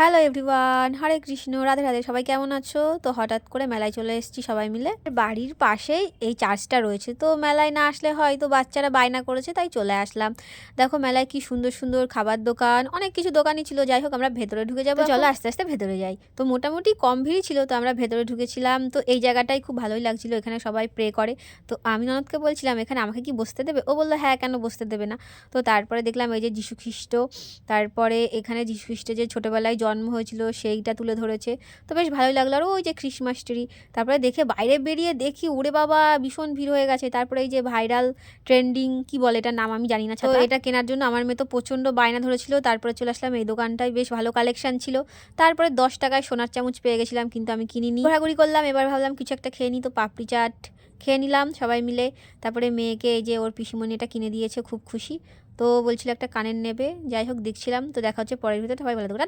Hello everyone, হরে কৃষ্ণ, রাধে রাধে। সবাই কেমন আছো? তো হঠাৎ করে মেলায় চলে এসেছি সবাই মিলে। বাড়ির পাশেই এই চার্চটা রয়েছে, তো মেলায় না আসলে হয়, তো বাচ্চারা বায়না করেছে তাই চলে আসলাম। দেখো মেলায় কি সুন্দর সুন্দর খাবার দোকান, অনেক কিছু দোকানই ছিল। যাই হোক, আমরা ভেতরে ঢুকে যাবো, চলো আস্তে আস্তে ভেতরে যাই। তো মোটামুটি কম ভিড়ই ছিল, তো আমরা ভেতরে ঢুকেছিলাম। তো এই জায়গাটাই খুব ভালোই লাগছিল, এখানে সবাই প্রে করে। তো আমি ননদকে বলছিলাম এখানে আমাকে কি বসতে দেবে? ও বললো হ্যাঁ, কেন বসতে দেবে না। তো তারপরে দেখলাম এই যে যীশু খ্রিস্ট, তারপরে এখানে যীশু খ্রিস্টের যে ছোটোবেলায় জন্ম হয়েছিল সেইটা তুলে ধরেছে। তো বেশ ভালোই লাগলো। আর ওই যে ক্রিসমাস ট্রি, তারপরে দেখে বাইরে বেরিয়ে দেখি ওরে বাবা ভীষণ ভিড় হয়ে গেছে। তারপরে এই যে ভাইরাল ট্রেন্ডিং কি বলে এটার নাম আমি জানি না, তো এটা কেনার জন্য আমার মেয়ে তো প্রচণ্ড বায়না ধরেছিল। তারপরে চলে আসলাম এই দোকানটায়, বেশ ভালো কালেকশন ছিল। তারপরে 10 টাকায় সোনার চামচ পেয়ে গেছিলাম, কিন্তু আমি কিনিনি, ঘোরাঘুরি করলাম। এবার ভাবলাম কিছু একটা খেয়ে নিই, তো পাপড়ি চাট খেয়ে নিলাম সবাই মিলে। তারপরে মেয়েকে এই যে ওর পিসিমণি এটা কিনে দিয়েছে, খুব খুশি। তো বলছিল একটা কানের নেবে। যাই হোক দেখছিলাম। তো দেখা হচ্ছে পরের ভিডিওতে, সবাই ভালো থাকো।